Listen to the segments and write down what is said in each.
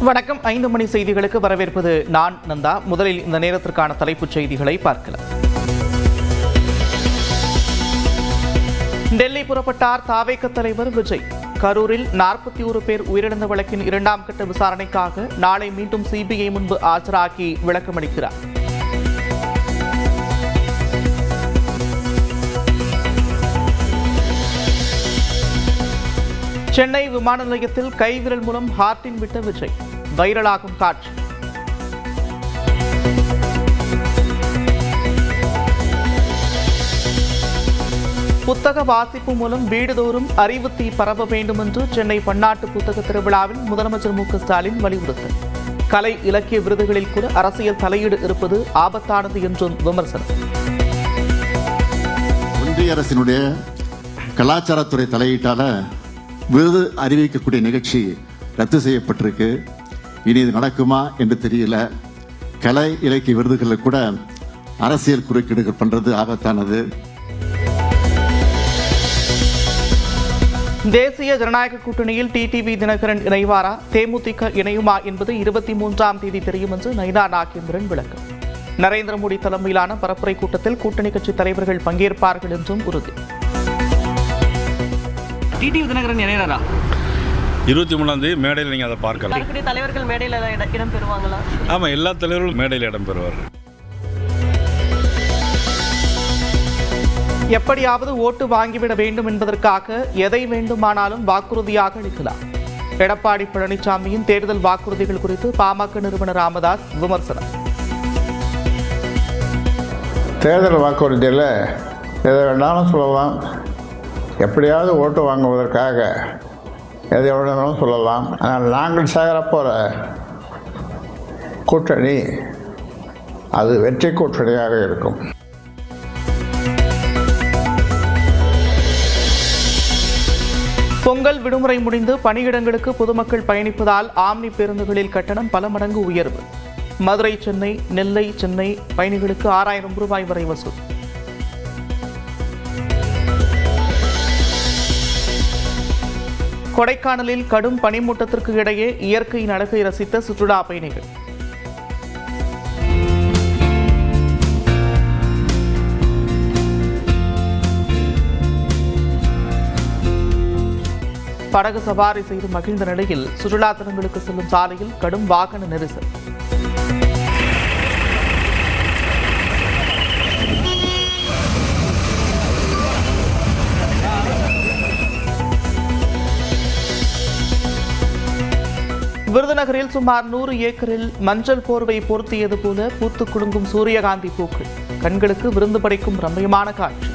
வணக்கம். 5 மணி செய்திகளுக்கு வரவேற்பது நான் நந்தா. முதலில் இந்த நேரத்திற்கான தலைப்புச் செய்திகளை பார்க்கலாம். டெல்லி புறப்பட்டார் தாவேக தலைவர் விஜய். கரூரில் 41 பேர் உயிரிழந்த வழக்கின் 2ஆம் கட்ட விசாரணைக்காக நாளை மீண்டும் சிபிஐ முன்பு ஆஜராகி விளக்கமளிக்கிறார். சென்னை விமான நிலையத்தில் கைவிரல் மூலம் ஹார்டின் விட்ட விஜய். வைரலாகும் காட்சி. புத்தக வாசிப்பு மூலம் வீடுதோறும் அறிவுத்தீ பரவ வேண்டும் என்று சென்னை பன்னாட்டு புத்தக திருவிழாவில் முதலமைச்சர் மு.க. ஸ்டாலின் வலியுறுத்தல். கலை இலக்கிய விருதுகளில் கூட அரசியல் தலையீடு இருப்பது ஆபத்தானது என்றும் விமர்சனம். ஒன்றிய அரசினுடைய கலாச்சாரத்துறை தலையீட்டால விருது அறிவிக்கக்கூடிய நிகழ்ச்சி ரத்து செய்யப்பட்டிருக்கு. இனி இது நடக்குமா என்று தெரியல. கலை இலக்கிய விருதுகளில் கூட அரசியல் குறுக்கீடுகள் பண்றது ஆபத்தானது. தேசிய ஜனநாயக கூட்டணியில் டிடிவி தினகரன் இணைவாரா, தேமுதிக இணையுமா என்பது 23ஆம் தேதி தெரியும் என்று நயினா நாகேந்திரன் விளக்கம். நரேந்திர மோடி தலைமையிலான பரப்புரை கூட்டத்தில் கூட்டணி கட்சி தலைவர்கள் பங்கேற்பார்கள் என்றும் உறுதி. டிடிவி தினகரன் இணையறா 23ஆம் தேதி மேடையில் நீங்கள் அதை பார்க்கலாம். தலைவர்கள் மேடையில் இடம் பெறுவாங்களா? ஆமாம், எல்லா தலைவர்களும் மேடையில் இடம் பெறுவார்கள். எப்படியாவது ஓட்டு வாங்கிவிட வேண்டும் என்பதற்காக எதை வேண்டுமானாலும் வாக்குறுதியாக அளிக்கலாம். எடப்பாடி பழனிசாமியின் தேர்தல் வாக்குறுதிகள் குறித்து பாமக நிறுவனர் ராமதாஸ் விமர்சனம். தேர்தல் வாக்குறுதியில் எதை வேணாலும் சொல்லலாம். எப்படியாவது ஓட்டு வாங்குவதற்காக எதை வேணாலும் சொல்லலாம். ஆனால் நாங்கள் சேர போகிற கூட்டணி அது வெற்றி கூட்டணியாக இருக்கும். பொங்கல் விடுமுறை முடிந்து பணியிடங்களுக்கு பொதுமக்கள் பயணிப்பதால் ஆம்னி பேருந்துகளில் கட்டணம் பல மடங்கு உயர்வு. மதுரை சென்னை, நெல்லை சென்னை பயணிகளுக்கு 6000 ரூபாய் வரை வசூல். கொடைக்கானலில் கடும் பனிமூட்டத்திற்கு இடையே இயற்கையின் அழகை ரசித்த சுற்றுலா பயணிகள். படகு சவாரி செய்து மகிழ்ந்த நிலையில் சுற்றுலா தலங்களுக்கு செல்லும் சாலையில் கடும் வாகன நெரிசல். விருதுநகரில் சுமார் 100 ஏக்கரில் மஞ்சள் போர்வை போர்த்தியது போல பூத்து குலுங்கும் சூரியகாந்தி பூக்கள். கண்களுக்கு விருந்து படைக்கும் ரம்மியமான காட்சி.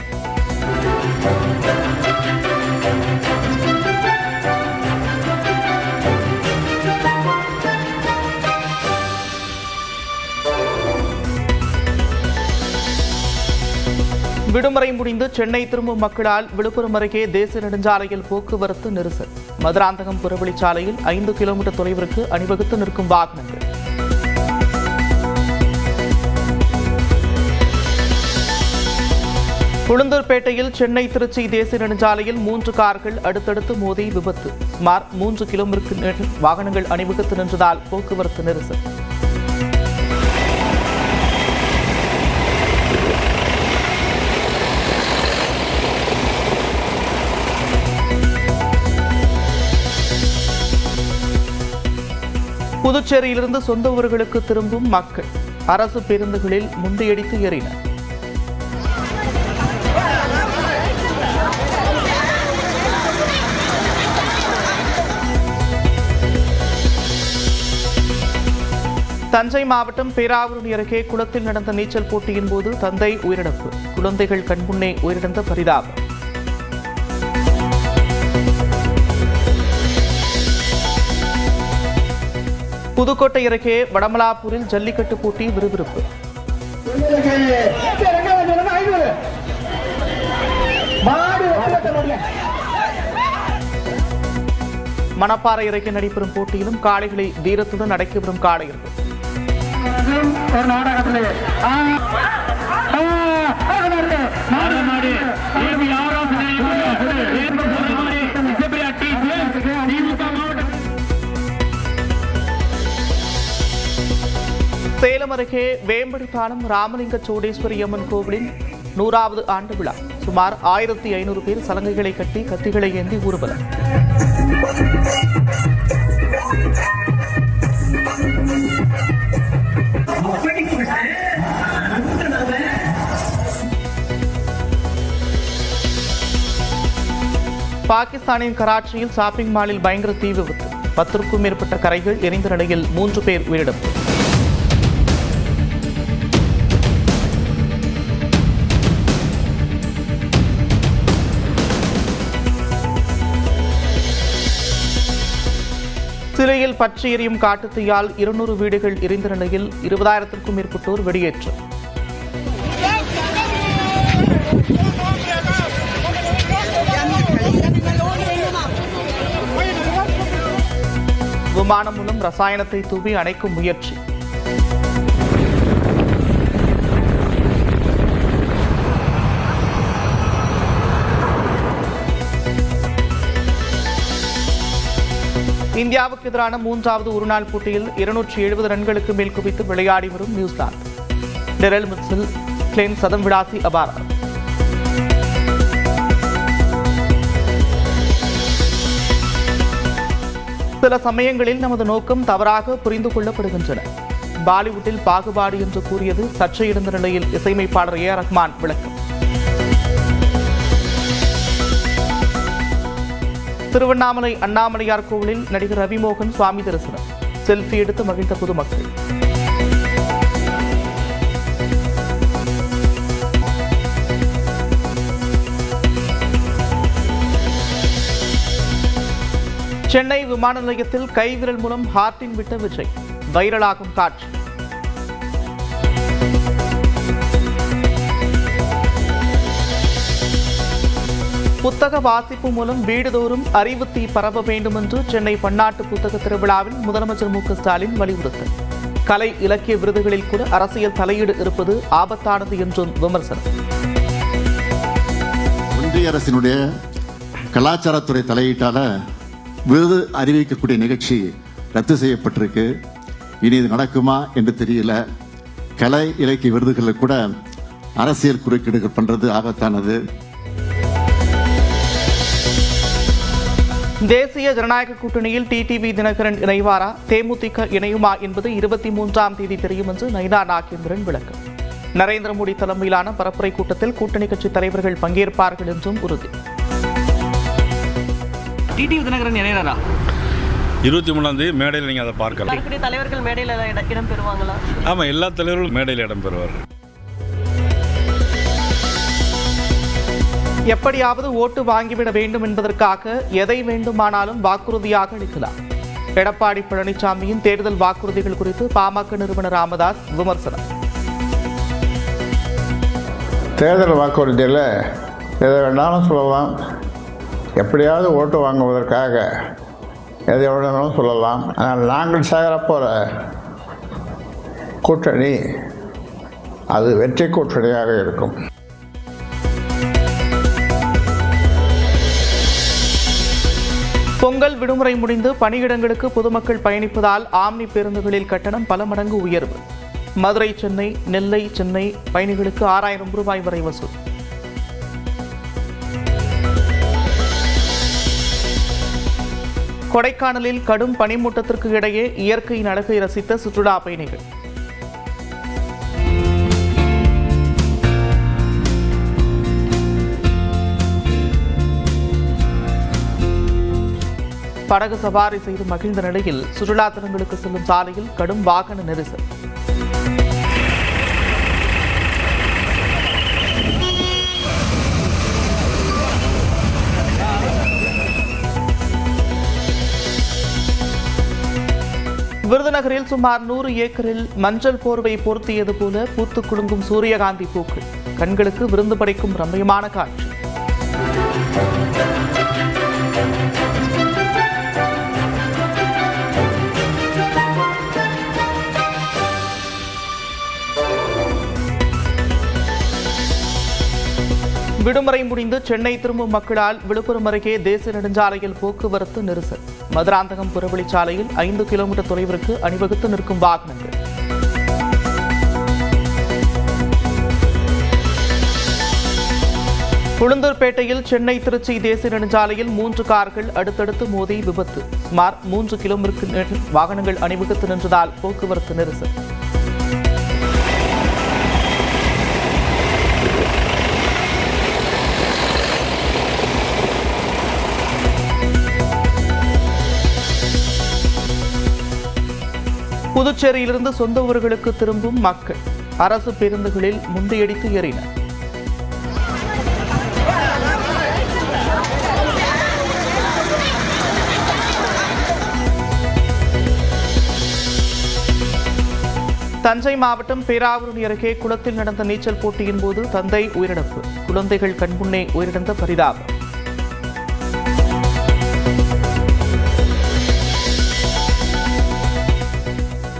விடுமுறை முடிந்து சென்னை திரும்பும் மக்களால் விழுப்புரம் அருகே தேசிய நெடுஞ்சாலையில் போக்குவரத்து நெரிசல். மதுராந்தகம் புறவழிச்சாலையில் 5 கிலோமீட்டர் தொலைவிற்கு அணிவகுத்து நிற்கும் வாகனங்கள். உளுந்தூர்பேட்டையில் சென்னை திருச்சி தேசிய நெடுஞ்சாலையில் 3 கார்கள் அடுத்தடுத்து மோதி விபத்து. சுமார் 3 கிலோமீட்டர் வாகனங்கள் அணிவகுத்து நின்றதால் போக்குவரத்து நெரிசல். புதுச்சேரியிலிருந்து சொந்த ஊர்களுக்கு திரும்பும் மக்கள் அரசு பேருந்துகளில் முண்டியடித்து ஏறினர். தஞ்சை மாவட்டம் பேராவூரணி அருகே குளத்தில் நடந்த நீச்சல் போட்டியின் போது தந்தை உயிரிழப்பு. குழந்தைகள் கண்முன்னே உயிரிழந்த பரிதாபம். புதுக்கோட்டை அருகே வடமலாப்பூரில் ஜல்லிக்கட்டு போட்டி விறுவிறுப்பு. மணப்பாறை அருகே நடைபெறும் போட்டியிலும் காளைகளை வீரத்துடன் அடக்கி வரும் காளையர்கள். சேலம் அருகே வேம்படிப்பாலம் ராமலிங்க சோடேஸ்வரி அம்மன் கோவிலின் 100வது ஆண்டு விழா. சுமார் 1500 பேர் சலங்கைகளை கட்டி கத்திகளை ஏந்தி ஊர்வலம். பாகிஸ்தானின் கராச்சியில் ஷாப்பிங் மாலில் பயங்கர தீ விபத்து. 10க்கும் மேற்பட்ட கரைகள் எரிந்த நிலையில் 3 பேர் உயிரிழப்பு. சிலையில் பற்றி எரியும் காட்டுத்தீயால் 200 வீடுகள் எரிந்த நிலையில் 20,000க்கும் மேற்பட்டோர் வெளியேற்றம். விமானம் மூலம் ரசாயனத்தை தூவி அணைக்கும் முயற்சி. இந்தியாவுக்கு எதிரான 3வது ஒருநாள் போட்டியில் 270 ரன்களுக்கு மேல் குவித்து விளையாடி வரும் நியூசிலாந்து. டெரெல் மிட்சல், கிளென் சதம் விடாசி அபாரம். சில சமயங்களில் நமது நோக்கம் தவறாக புரிந்து கொள்ளப்படுகின்றன. பாலிவுட்டில் பாகுபாடு என்று கூறியது சர்ச்சையிடுந்த நிலையில் இசையமைப்பாளர் A.R. ரஹ்மான் விளக்கம். திருவண்ணாமலை அண்ணாமலையார் கோவிலில் நடிகர் ரவிமோகன் சுவாமி தரிசனம். செல்ஃபி எடுத்து மகிழ்ந்த பொதுமக்கள். சென்னை விமான நிலையத்தில் கைவிரல் மூலம் ஹார்ட்டின் விட்ட விஜய். வைரலாகும் காட்சி. புத்தக வாசிப்பு மூலம் வீடுதோறும் அறிவுத்தீ பரவ வேண்டும் என்று சென்னை பன்னாட்டு புத்தக திருவிழாவில் முதலமைச்சர் மு க ஸ்டாலின் வலியுறுத்தல். கலை இலக்கிய விருதுகளில் கூட அரசியல் தலையீடு இருப்பது ஆபத்தானது என்றும் விமர்சனம். ஒன்றிய அரசினுடைய கலாச்சாரத்துறை தலையீட்டால விருது அறிவிக்கக்கூடிய நிகழ்ச்சி ரத்து செய்யப்பட்டிருக்கு. இனி இது நடக்குமா என்று தெரியல. கலை இலக்கிய விருதுகளில் கூட அரசியல் குறுக்கீடுகள் பண்றது ஆபத்தானது. தேசிய ஜனநாயக கூட்டணியில் டிடிவி தினகரன் இணைவாரா, தேமுதிக இணையுமா என்பது 23ஆம் தேதி தெரியும் என்று நயினா நாகேந்திரன் விளக்கம். நரேந்திர மோடி தலைமையிலான பரப்புரை கூட்டத்தில் கூட்டணி கட்சி தலைவர்கள் பங்கேற்பார்கள் என்றும் உறுதி. டிடிவி தினகரன் இணையறா 23ஆம் தேதி மேடையில் நீங்கள் அதை பார்க்கலாம். இருக்கக்கூடிய தலைவர்கள் மேடையில் இடம் பெறுவாங்களா? ஆமாம், எல்லா தலைவர்களும் மேடையில் இடம் பெறுவார்கள். எப்படியாவது ஓட்டு வாங்கிவிட வேண்டும் என்பதற்காக எதை வேண்டுமானாலும் வாக்குறுதியாக அளிக்கலாம். எடப்பாடி பழனிசாமியின் தேர்தல் வாக்குறுதிகள் குறித்து பாமக நிறுவனர் ராமதாஸ் விமர்சனம். தேர்தல் வாக்குறுதியில் எதை வேணாலும் சொல்லலாம். எப்படியாவது ஓட்டு வாங்குவதற்காக எதை வேணாலும் சொல்லலாம். ஆனால் நாங்கள் சேர போகிற கூட்டணி அது வெற்றி கூட்டணியாக இருக்கும். பொங்கல் விடுமுறை முடிந்து பணியிடங்களுக்கு பொதுமக்கள் பயணிப்பதால் ஆம்னி பேருந்துகளில் கட்டணம் பல மடங்கு உயர்வு. மதுரை சென்னை, நெல்லை சென்னை பயணிகளுக்கு 6000 ரூபாய் வரை வசூல். கொடைக்கானலில் கடும் பனிமூட்டத்திற்கு இடையே இயற்கையின் அழகை ரசித்த சுற்றுலா பயணிகள். படகு சவாரி செய்து மகிழ்ந்த நிலையில் சுற்றுலா தலங்களுக்கு செல்லும் சாலையில் கடும் வாகன நெரிசல். விருதுநகரில் சுமார் 100 ஏக்கரில் மஞ்சள் போர்வை பொருத்தியது போல பூத்து குலுங்கும் சூரியகாந்தி பூக்கள். கண்களுக்கு விருந்து படைக்கும் ரம்மியமான காட்சி. விடுமுறை முடிந்து சென்னை திரும்பும் மக்களால் விழுப்புரம் அருகே தேசிய நெடுஞ்சாலையில் போக்குவரத்து நெரிசல். மதுராந்தகம் புறவழிச்சாலையில் 5 கிலோமீட்டர் தொலைவிற்கு அணிவகுத்து நிற்கும் வாகனங்கள். உளுந்தூர்பேட்டையில் சென்னை திருச்சி தேசிய நெடுஞ்சாலையில் 3 கார்கள் அடுத்தடுத்து மோதி விபத்து. சுமார் 3 கிலோமீட்டர் வாகனங்கள் அணிவகுத்து நின்றதால் போக்குவரத்து நெரிசல். புதுச்சேரியிலிருந்து சொந்த ஊர்களுக்கு திரும்பும் மக்கள் அரசு பேருந்துகளில் முந்தியடித்து ஏறினர். தஞ்சை மாவட்டம் பேராவூரணி அருகே குளத்தில் நடந்த நீச்சல் போட்டியின் போது தந்தை உயிரிழப்பு. குழந்தைகள் கண்முன்னே உயிரிழந்த பரிதாபம்.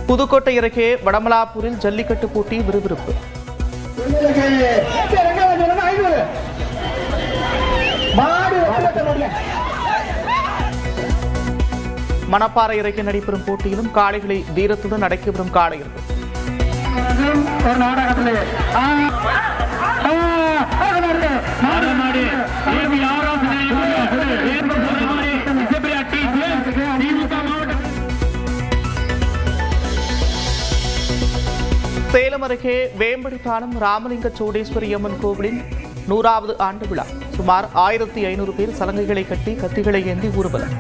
புதுக்கோட்டை அருகே வடமலாப்பூரில் ஜல்லிக்கட்டு போட்டி விறுவிறுப்பு. மணப்பாறை அருகே நடைபெறும் போட்டியிலும் காளைகளை வீரத்துடன் அடக்கி வரும் காளையர்கள். சேலம் அருகே வேம்படி பாலம் ராமலிங்க சோடேஸ்வரி அம்மன் கோவிலின் 100வது ஆண்டு விழா. சுமார் 1500 பேர் சலங்கைகளை கட்டி கத்திகளை ஏந்தி ஊர்வலம்.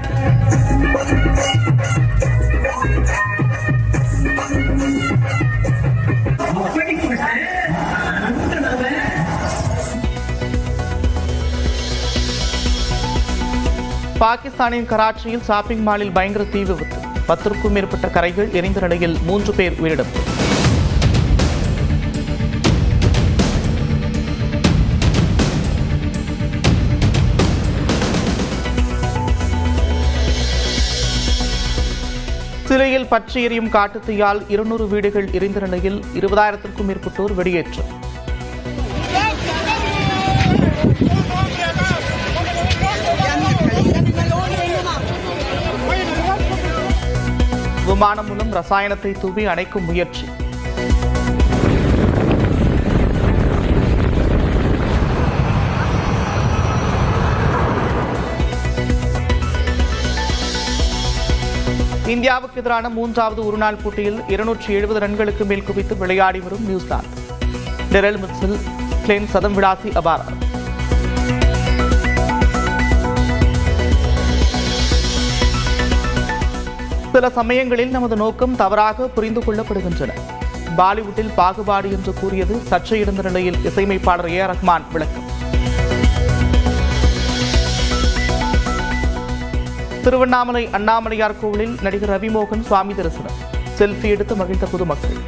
பாகிஸ்தானின் கராச்சியில் ஷாப்பிங் மாலில் பயங்கர தீ விபத்து. 10க்கும் மேற்பட்ட கரைகள் எரிந்த நிலையில் 3 பேர் உயிரிழப்பு. சிலையில் பற்றி எரியும் காட்டுத்தீயால் 200 வீடுகள் எரிந்த நிலையில் 20,000க்கும் மேற்பட்டோர் வெளியேற்றம். விமானம் மூலம் ரசாயனத்தை தூவி அணைக்கும் முயற்சி. இந்தியாவுக்கு எதிரான 3வது ஒருநாள் போட்டியில் 270 ரன்களுக்கு மேல் குவித்து விளையாடி வரும் நியூசிலாந்து. டெரெல் மிட்சல், கிளென் சதம் விளாசி அபார. சில சமயங்களில் நமது நோக்கம் தவறாக புரிந்து கொள்ளப்படுகின்றன. பாலிவுட்டில் பாகுபாடு என்று கூறியது சர்ச்சையிடுந்த நிலையில் இசையமைப்பாளர் A.R. ரஹ்மான் விளக்கம். திருவண்ணாமலை அண்ணாமலையார் கோவிலில் நடிகர் ரவிமோகன் சுவாமி தரிசனம். செல்ஃபி எடுத்து மகிழ்ந்த பொதுமக்கள்.